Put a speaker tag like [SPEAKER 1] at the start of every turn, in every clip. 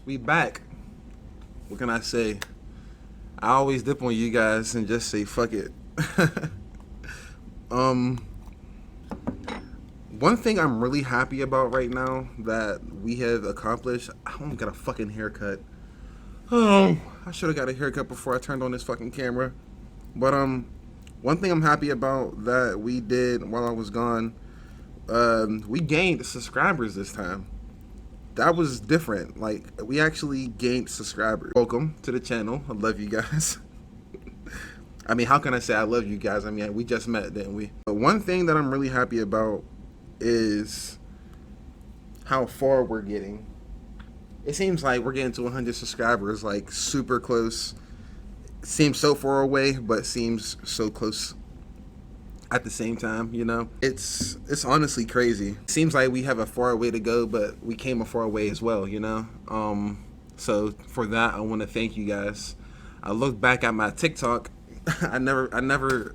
[SPEAKER 1] We back. What can I say? I always dip on you guys and just say fuck it. One thing I'm really happy about right now that we have accomplished. I don't got a fucking haircut. Oh, I should have got a haircut before I turned on this fucking camera. But one thing I'm happy about that we did while I was gone, we gained subscribers this time. That was different. Like, we actually gained subscribers. Welcome to the channel. I love you guys. I mean, how can I say I love you guys? I mean, we just met, didn't we? But one thing that I'm really happy about is how far we're getting. It seems like we're getting to 100 subscribers, like super close. Seems so far away, but seems so close at the same time, you know? It's honestly crazy. Seems like we have a far way to go, but we came a far way as well, you know? So for that, I want to thank you guys. I look back at my TikTok. I never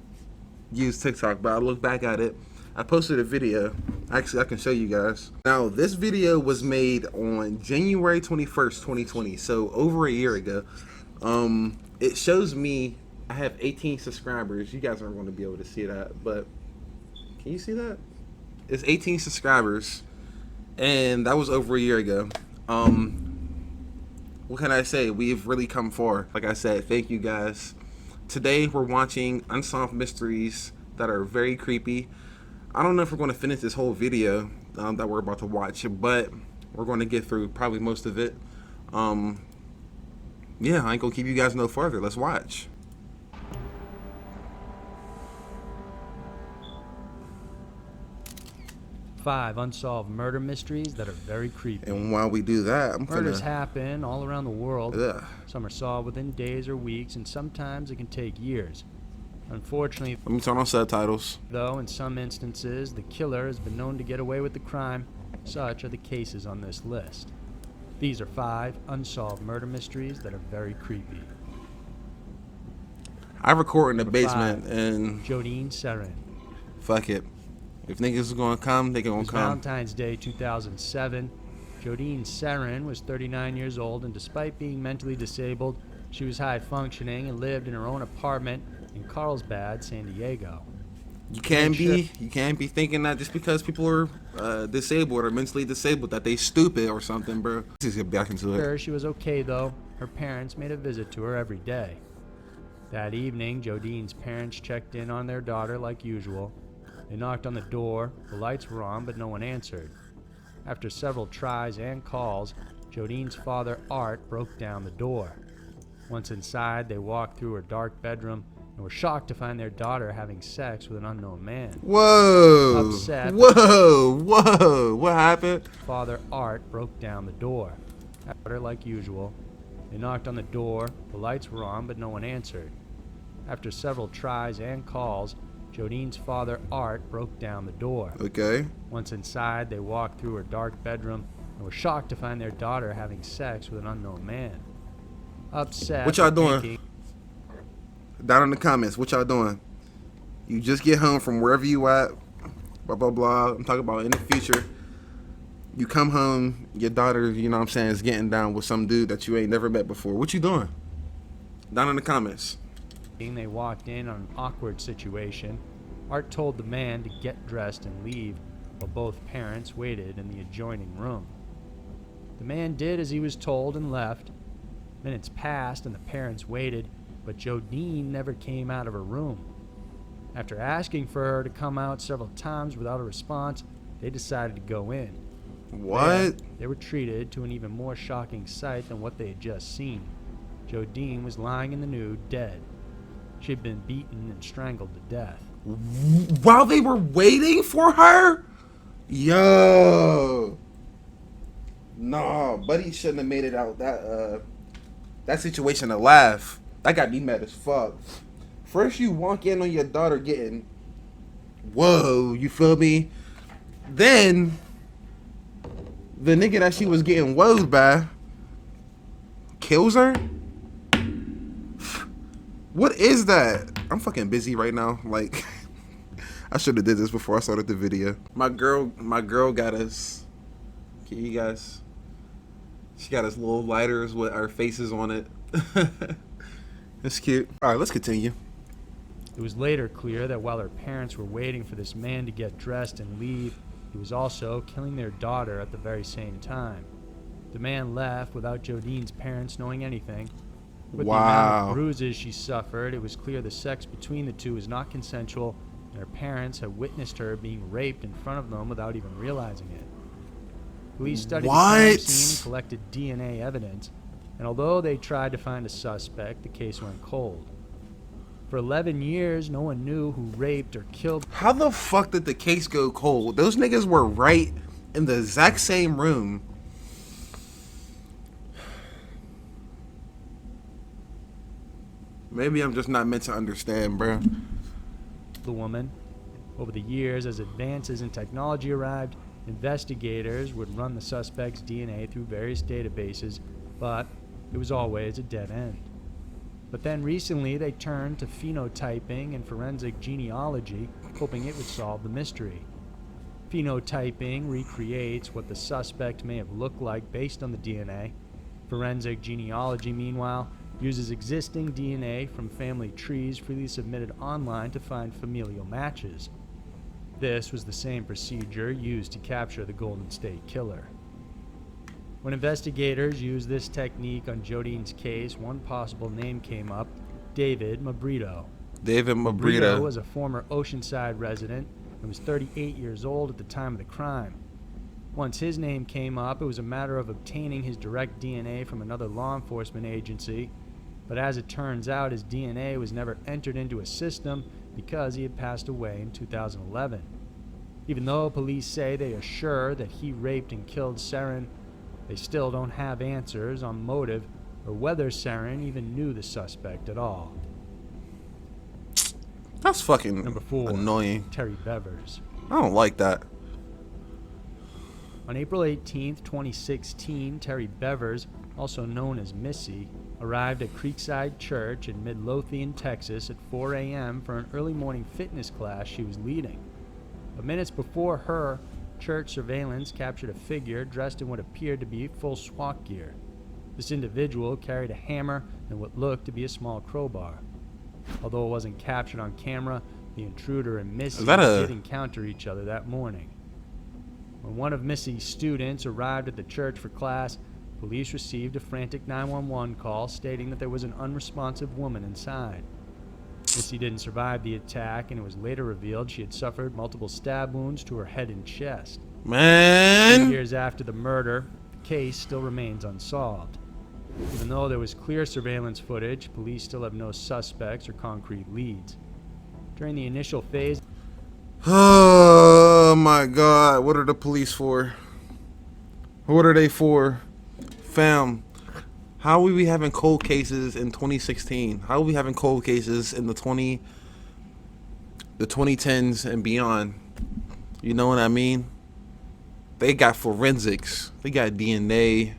[SPEAKER 1] used TikTok, but I look back at it. I posted a video. Actually, I can show you guys. Now, this video was made on January 21st, 2020, so over a year ago. It shows me I have 18 subscribers. You guys aren't going to be able to see that, but can you see that? It's 18 subscribers, and that was over a year ago. What can I say? We've really come far. Like I said, thank you guys. Today, we're watching Unsolved Mysteries that are very creepy. I don't know if we're going to finish this whole video that we're about to watch, but we're going to get through probably most of it. Yeah, I ain't gonna keep you guys no further. Let's watch.
[SPEAKER 2] 5 unsolved murder mysteries that are very creepy.
[SPEAKER 1] And while we do that,
[SPEAKER 2] Murders happen all around the world.
[SPEAKER 1] Ugh.
[SPEAKER 2] Some are solved within days or weeks, and sometimes it can take years. Unfortunately,
[SPEAKER 1] Let me turn on subtitles.
[SPEAKER 2] though, in some instances, the killer has been known to get away with the crime. Such are the cases on this list. These are 5 unsolved murder mysteries that are very creepy.
[SPEAKER 1] I record in the
[SPEAKER 2] Number
[SPEAKER 1] basement
[SPEAKER 2] 5,
[SPEAKER 1] and
[SPEAKER 2] Jodeen Sarin.
[SPEAKER 1] fuck it. If niggas is gonna come, they
[SPEAKER 2] It
[SPEAKER 1] gonna
[SPEAKER 2] was
[SPEAKER 1] come.
[SPEAKER 2] Valentine's Day 2007. Jodeen Sarin was 39 years old, and despite being mentally disabled, she was high functioning and lived in her own apartment in Carlsbad, San Diego.
[SPEAKER 1] You can't be thinking that just because people are disabled or mentally disabled that they stupid or something, bro. Let's just get back into it.
[SPEAKER 2] Sure, she was okay though. Her parents made a visit to her every day. That evening, Jodeen's parents checked in on their daughter like usual. They knocked on the door. The lights were on, but no one answered. After several tries and calls, Jodeen's father, Art, broke down the door. Once inside, they walked through her dark bedroom and were shocked to find their daughter having sex with an unknown man.
[SPEAKER 1] Whoa!
[SPEAKER 2] Upset.
[SPEAKER 1] Whoa! What happened?
[SPEAKER 2] Father, Art, broke down the door. After, like usual, they knocked on the door. The lights were on, but no one answered. After several tries and calls, Jodeen's father, Art, broke down the door.
[SPEAKER 1] Okay.
[SPEAKER 2] Once inside, they walked through her dark bedroom and were shocked to find their daughter having sex with an unknown man. Upset.
[SPEAKER 1] What y'all
[SPEAKER 2] but
[SPEAKER 1] doing?
[SPEAKER 2] thinking-
[SPEAKER 1] Down in the comments, what y'all doing? You just get home from wherever you at, blah, blah, blah. I'm talking about in the future. You come home, your daughter, you know what I'm saying, is getting down with some dude that you ain't never met before. What you doing? Down in the comments.
[SPEAKER 2] They walked in on an awkward situation. Art told the man to get dressed and leave, while both parents waited in the adjoining room. The man did as he was told and left. Minutes passed and the parents waited, but Jodeen never came out of her room. After asking for her to come out several times without a response, they decided to go in.
[SPEAKER 1] What?
[SPEAKER 2] There, they were treated to an even more shocking sight than what they had just seen. Jodeen was lying in the nude, dead. She had been beaten and strangled to death.
[SPEAKER 1] While they were waiting for her? Yo. Nah, buddy shouldn't have made it out that situation alive. That got me mad as fuck. First you walk in on your daughter getting, whoa, you feel me? Then the nigga that she was getting woed by kills her? What is that? I'm fucking busy right now. Like, I should have did this before I started the video. My girl got us. Can you guys She got us little lighters with our faces on it. It's cute. All right, let's continue.
[SPEAKER 2] It was later clear that while her parents were waiting for this man to get dressed and leave, he was also killing their daughter at the very same time. The man left without Jodeen's parents knowing anything. With the amount of bruises she suffered, it was clear the sex between the two was not consensual, and her parents had witnessed her being raped in front of them without even realizing it. Police studied the crime scene and collected DNA evidence, and although they tried to find a suspect, the case went cold. For 11 years, no one knew who raped or killed.
[SPEAKER 1] How the fuck did the case go cold? Those niggas were right in the exact same room. Maybe I'm just not meant to understand, bro.
[SPEAKER 2] The woman. Over the years, as advances in technology arrived, investigators would run the suspect's DNA through various databases, but it was always a dead end. But then recently, they turned to phenotyping and forensic genealogy, hoping it would solve the mystery. Phenotyping recreates what the suspect may have looked like based on the DNA. Forensic genealogy, meanwhile, uses existing DNA from family trees freely submitted online to find familial matches. This was the same procedure used to capture the Golden State Killer. When investigators used this technique on Jodeen's case, one possible name came up: David Mabrito.
[SPEAKER 1] David Mabrito
[SPEAKER 2] was a former Oceanside resident and was 38 years old at the time of the crime. Once his name came up, it was a matter of obtaining his direct DNA from another law enforcement agency, but as it turns out, his DNA was never entered into a system because he had passed away in 2011. Even though police say they are sure that he raped and killed Sarin, they still don't have answers on motive or whether Sarin even knew the suspect at all.
[SPEAKER 1] That's fucking
[SPEAKER 2] Number 4,
[SPEAKER 1] annoying.
[SPEAKER 2] Terry Bevers.
[SPEAKER 1] I don't like that.
[SPEAKER 2] On April 18, 2016, Terry Bevers, also known as Missy, arrived at Creekside Church in Midlothian, Texas at 4 a.m. for an early morning fitness class she was leading. But minutes before her, church surveillance captured a figure dressed in what appeared to be full SWAT gear. This individual carried a hammer and what looked to be a small crowbar. Although it wasn't captured on camera, the intruder and Missy did encounter each other that morning. When one of Missy's students arrived at the church for class, police received a frantic 911 call stating that there was an unresponsive woman inside. Missy didn't survive the attack, and it was later revealed she had suffered multiple stab wounds to her head and chest.
[SPEAKER 1] Man!
[SPEAKER 2] 2 years after the murder, the case still remains unsolved. Even though there was clear surveillance footage, police still have no suspects or concrete leads. During the initial phase...
[SPEAKER 1] Oh my god, what are the police for? What are they for? Fam, how are we having cold cases in 2016? How are we having cold cases in the 2010s and beyond? You know what I mean? They got forensics. They got DNA.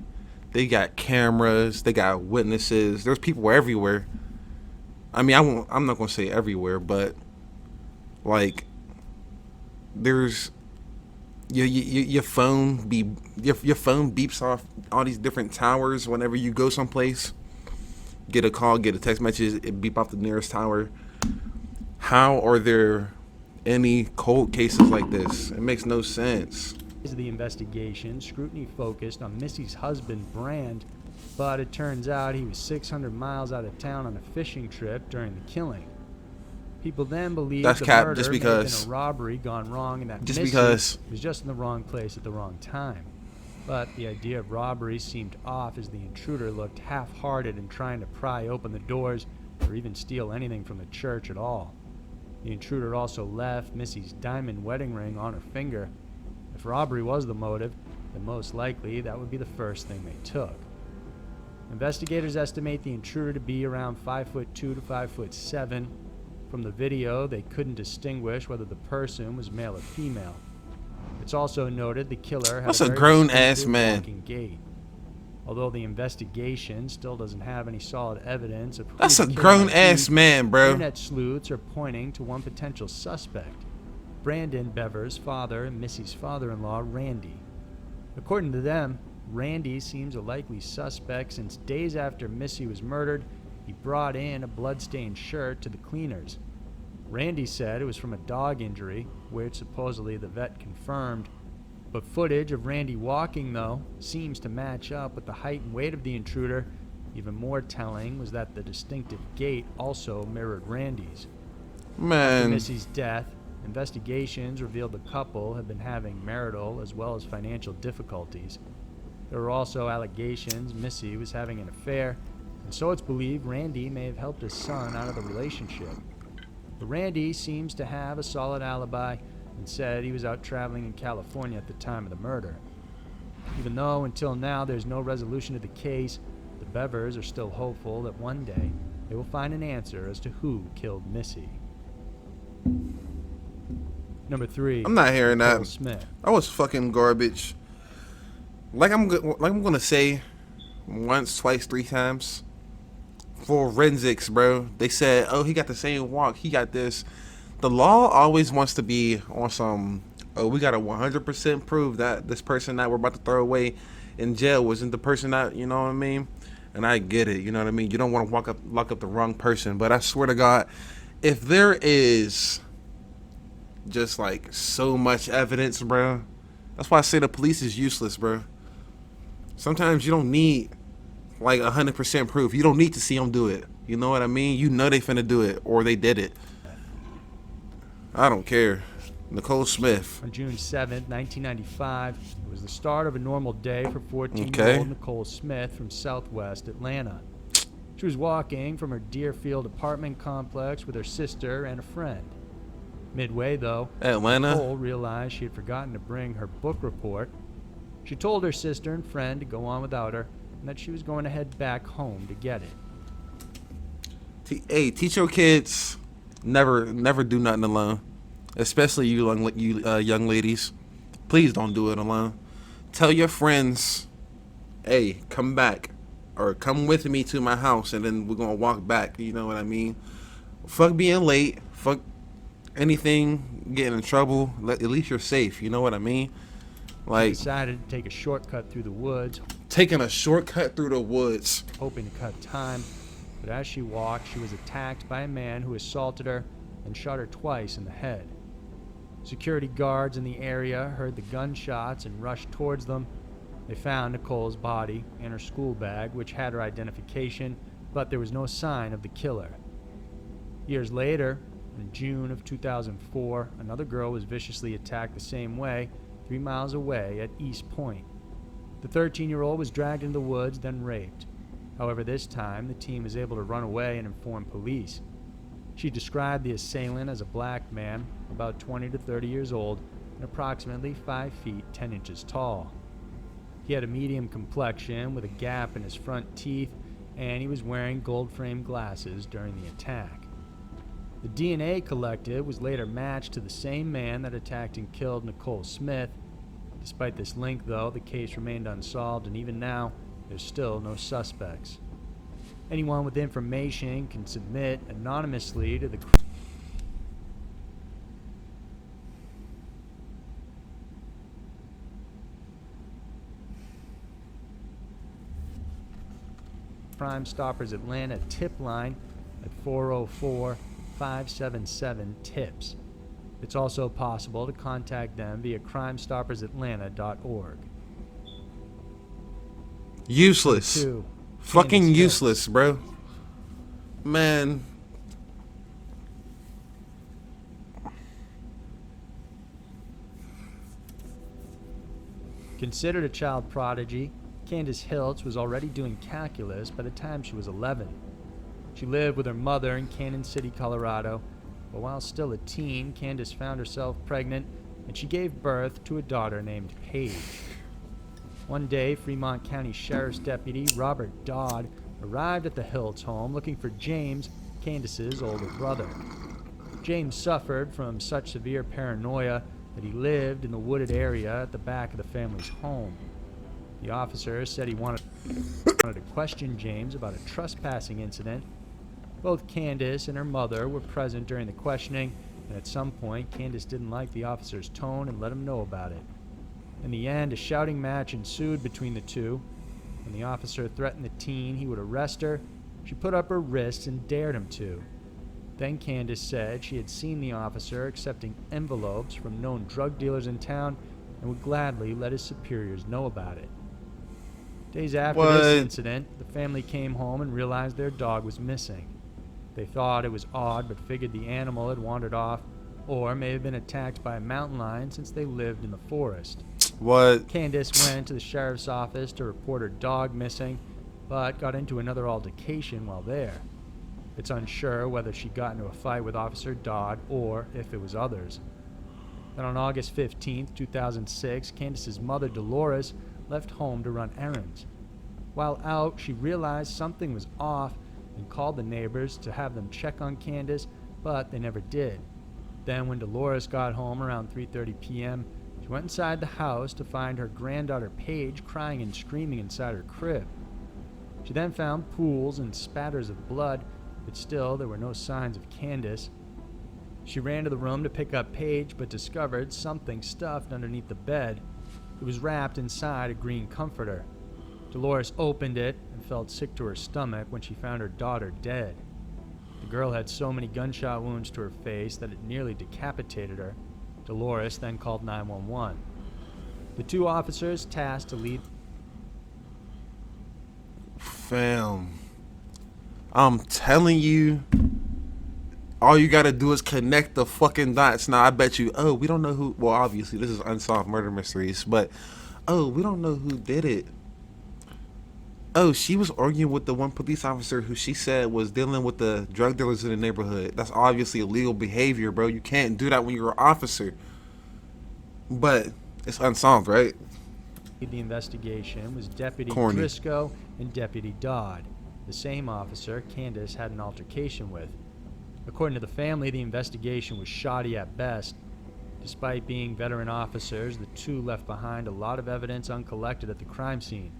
[SPEAKER 1] They got cameras. They got witnesses. There's people everywhere. I mean, I'm not gonna say everywhere, but like, there's your phone beeps off all these different towers whenever you go someplace. Get a call, get a text message, it beep off the nearest tower. How are there any cold cases like this? It makes no sense.
[SPEAKER 2] The investigation, scrutiny focused on Missy's husband, Brand, but it turns out he was 600 miles out of town on a fishing trip during the killing. People then believed the murder
[SPEAKER 1] just
[SPEAKER 2] may have
[SPEAKER 1] because
[SPEAKER 2] been a robbery gone wrong and that Missy was just in the wrong place at the wrong time. But the idea of robbery seemed off as the intruder looked half-hearted in trying to pry open the doors or even steal anything from the church at all. The intruder also left Missy's diamond wedding ring on her finger. If robbery was the motive, then most likely that would be the first thing they took. Investigators estimate the intruder to be around 5'2" to 5'7". From the video, they couldn't distinguish whether the person was male or female. It's also noted the killer had a grown-ass man walking gait. Although the investigation still doesn't have any solid evidence of who
[SPEAKER 1] that's a grown-ass man, bro.
[SPEAKER 2] Internet sleuths are pointing to one potential suspect: Brandon Bevers' father and Missy's father-in-law, Randy. According to them, Randy seems a likely suspect since days after Missy was murdered, he brought in a blood-stained shirt to the cleaners. Randy said it was from a dog injury, which supposedly the vet confirmed. But footage of Randy walking, though, seems to match up with the height and weight of the intruder. Even more telling was that the distinctive gait also mirrored Randy's.
[SPEAKER 1] Man.
[SPEAKER 2] After Missy's death, investigations revealed the couple had been having marital as well as financial difficulties. There were also allegations Missy was having an affair, and so it's believed Randy may have helped his son out of the relationship. But Randy seems to have a solid alibi and said he was out traveling in California at the time of the murder. Even though until now there's no resolution to the case, the Bevers are still hopeful that one day they will find an answer as to who killed Missy. Number 3.
[SPEAKER 1] I'm not hearing
[SPEAKER 2] Nicole
[SPEAKER 1] that.
[SPEAKER 2] Smith.
[SPEAKER 1] That was fucking garbage. Like I'm gonna say once, twice, 3 times. Forensics, bro. They said, oh, he got the same walk. He got this. The law always wants to be on some, oh, we got to 100% prove that this person that we're about to throw away in jail wasn't the person that, you know what I mean? And I get it, you know what I mean? You don't want to lock up the wrong person. But I swear to God, if there is just like so much evidence, bro, that's why I say the police is useless, bro. Sometimes you don't need like 100% proof. You don't need to see them do it. You know what I mean? You know they finna do it or they did it. I don't care. Nicole Smith.
[SPEAKER 2] On June 7th, 1995, it was the start of a normal day for 14-year-old
[SPEAKER 1] Okay.
[SPEAKER 2] Nicole Smith from southwest Atlanta. She was walking from her Deerfield apartment complex with her sister and a friend. Midway, though,
[SPEAKER 1] Atlanta.
[SPEAKER 2] Nicole realized she had forgotten to bring her book report. She told her sister and friend to go on without her and that she was going to head back home to get it.
[SPEAKER 1] Hey, teach your kids never do nothing alone. Especially you young ladies. Please don't do it alone. Tell your friends, hey, come back. Or come with me to my house and then we're going to walk back. You know what I mean? Fuck being late. Fuck anything, getting in trouble. At least you're safe. You know what I mean?
[SPEAKER 2] She
[SPEAKER 1] Like,
[SPEAKER 2] decided to take a shortcut through the woods,
[SPEAKER 1] taking a shortcut through the woods.
[SPEAKER 2] hoping to cut time. But as she walked, she was attacked by a man who assaulted her and shot her twice in the head. Security guards in the area heard the gunshots and rushed towards them. They found Nicole's body and her school bag, which had her identification, but there was no sign of the killer. Years later, in June of 2004, another girl was viciously attacked the same way, 3 miles away at East Point. The 13-year-old was dragged into the woods, then raped. However, this time, the teen was able to run away and inform police. She described the assailant as a black man, about 20 to 30 years old, and approximately 5 feet 10 inches tall. He had a medium complexion with a gap in his front teeth, and he was wearing gold-framed glasses during the attack. The DNA collected was later matched to the same man that attacked and killed Nicole Smith. Despite this link, though, the case remained unsolved, and even now, there's still no suspects. Anyone with information can submit anonymously to the Crime Stoppers Atlanta tip line at 404-577-TIPS. It's also possible to contact them via crimestoppersatlanta.org.
[SPEAKER 1] Useless.
[SPEAKER 2] 2.
[SPEAKER 1] Fucking
[SPEAKER 2] Candace
[SPEAKER 1] useless, bro. Man.
[SPEAKER 2] Considered a child prodigy, Candace Hiltz was already doing calculus by the time she was 11. She lived with her mother in Canyon City, Colorado, but while still a teen, Candace found herself pregnant and she gave birth to a daughter named Paige. One day, Fremont County Sheriff's Deputy Robert Dodd arrived at the Hiltz home looking for James, Candace's older brother. James suffered from such severe paranoia that he lived in the wooded area at the back of the family's home. The officer said he wanted to question James about a trespassing incident. Both Candace and her mother were present during the questioning, and at some point, Candace didn't like the officer's tone and let him know about it. In the end, a shouting match ensued between the two. When the officer threatened the teen he would arrest her, she put up her wrists and dared him to. Then Candace said she had seen the officer accepting envelopes from known drug dealers in town and would gladly let his superiors know about it. Days after this incident, the family came home and realized their dog was missing. They thought it was odd, but figured the animal had wandered off or may have been attacked by a mountain lion since they lived in the forest. Candace went to the sheriff's office to report her dog missing, but got into another altercation while there. It's unsure whether she got into a fight with Officer Dodd or if it was others. Then on August 15, 2006, Candace's mother, Dolores, left home to run errands. While out, she realized something was off and called the neighbors to have them check on Candace, but they never did. Then when Dolores got home around 3:30 p.m., she went inside the house to find her granddaughter Paige crying and screaming inside her crib. She then found pools and spatters of blood, but still there were no signs of Candace. She ran to the room to pick up Paige, but discovered something stuffed underneath the bed. It was wrapped inside a green comforter. Dolores opened it and felt sick to her stomach when she found her daughter dead. The girl had so many gunshot wounds to her face that it nearly decapitated her. Dolores then called 911. The two officers tasked to lead...
[SPEAKER 1] Fam, I'm telling you, all you gotta do is connect the fucking dots. Now, I bet you, we don't know who... Well, obviously, this is Unsolved Murder Mysteries, but, we don't know who did it. She was arguing with the one police officer who she said was dealing with the drug dealers in the neighborhood. That's obviously illegal behavior, bro. You can't do that when you're an officer. But it's unsolved, right?
[SPEAKER 2] The investigation was Deputy Driscoll and Deputy Dodd, the same officer Candace had an altercation with. According to the family, the investigation was shoddy at best. Despite being veteran officers, the two left behind a lot of evidence uncollected at the crime scene.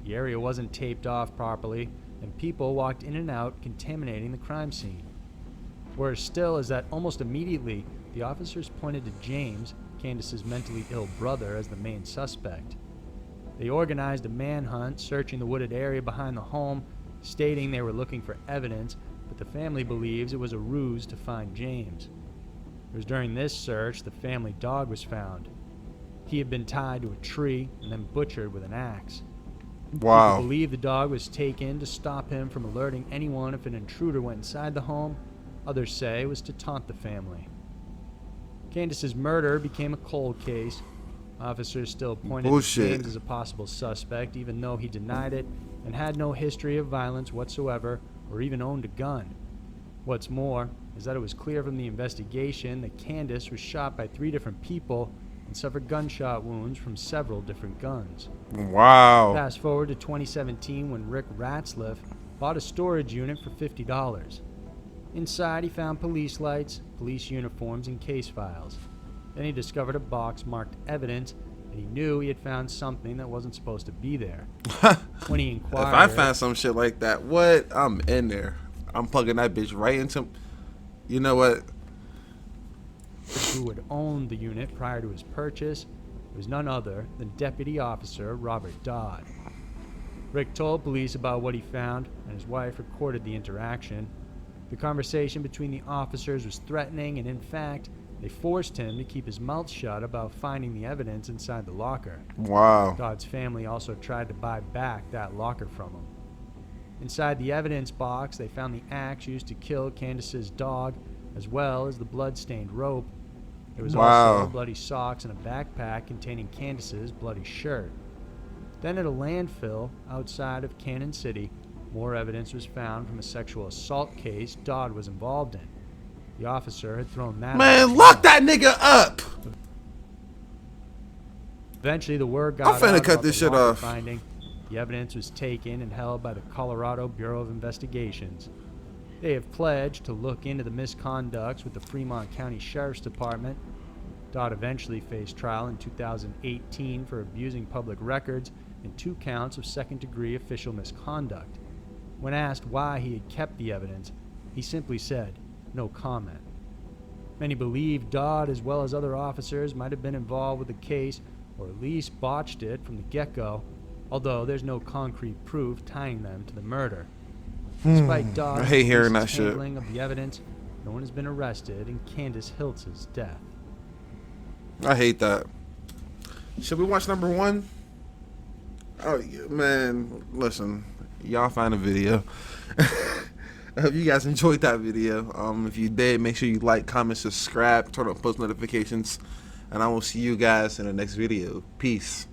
[SPEAKER 2] The area wasn't taped off properly, and people walked in and out, contaminating the crime scene. Worse still is that almost immediately, the officers pointed to James, Candace's mentally ill brother, as the main suspect. They organized a manhunt, searching the wooded area behind the home, stating they were looking for evidence, but the family believes it was a ruse to find James. It was during this search the family dog was found. He had been tied to a tree and then butchered with an axe.
[SPEAKER 1] Wow.
[SPEAKER 2] People believe the dog was taken to stop him from alerting anyone if an intruder went inside the home. Others say it was to taunt the family. Candace's murder became a cold case. Officers still pointed to James as a possible suspect, even though he denied it and had no history of violence whatsoever or even owned a gun. What's more is that it was clear from the investigation that Candace was shot by 3 different people and suffered gunshot wounds from several different guns.
[SPEAKER 1] Wow.
[SPEAKER 2] Fast forward to 2017 when Rick Ratzliff bought a storage unit for $50. Inside he found police lights, police uniforms, and case files. Then he discovered a box marked evidence, and he knew he had found something that wasn't supposed to be there. When he inquired...
[SPEAKER 1] If I found some shit like that, what? I'm in there. I'm plugging that bitch right into... You know what?
[SPEAKER 2] Who had owned the unit prior to his purchase, it was none other than Deputy Officer Robert Dodd. Rick told police about what he found, and his wife recorded the interaction. The conversation between the officers was threatening, and in fact, they forced him to keep his mouth shut about finding the evidence inside the locker.
[SPEAKER 1] Wow.
[SPEAKER 2] Dodd's family also tried to buy back that locker from him. Inside the evidence box, they found the axe used to kill Candace's dog, as well as the blood-stained rope. There was also bloody socks and a backpack containing Candace's bloody shirt. Then at a landfill outside of Cannon City, more evidence was found from a sexual assault case Dodd was involved in. The officer had thrown that...
[SPEAKER 1] Man, lock that nigga up!
[SPEAKER 2] Eventually, the word got out
[SPEAKER 1] finna cut
[SPEAKER 2] about
[SPEAKER 1] this
[SPEAKER 2] the
[SPEAKER 1] shit
[SPEAKER 2] locker
[SPEAKER 1] off.
[SPEAKER 2] finding. The evidence was taken and held by the Colorado Bureau of Investigations. They have pledged to look into the misconducts with the Fremont County Sheriff's Department. Dodd eventually faced trial in 2018 for abusing public records and 2 counts of second-degree official misconduct. When asked why he had kept the evidence, he simply said, "No comment." Many believe Dodd, as well as other officers, might have been involved with the case, or at least botched it from the get-go, although there's no concrete proof tying them to the murder. Despite Dodd
[SPEAKER 1] I
[SPEAKER 2] and
[SPEAKER 1] hate hearing
[SPEAKER 2] police's
[SPEAKER 1] that shit.
[SPEAKER 2] handling of the evidence, no one has been arrested in Candace Hiltz's death.
[SPEAKER 1] I hate that. Should we watch number 1? Oh, man, listen. Y'all find a video. I hope you guys enjoyed that video. If you did, make sure you like, comment, subscribe, turn on post notifications, and I will see you guys in the next video. Peace.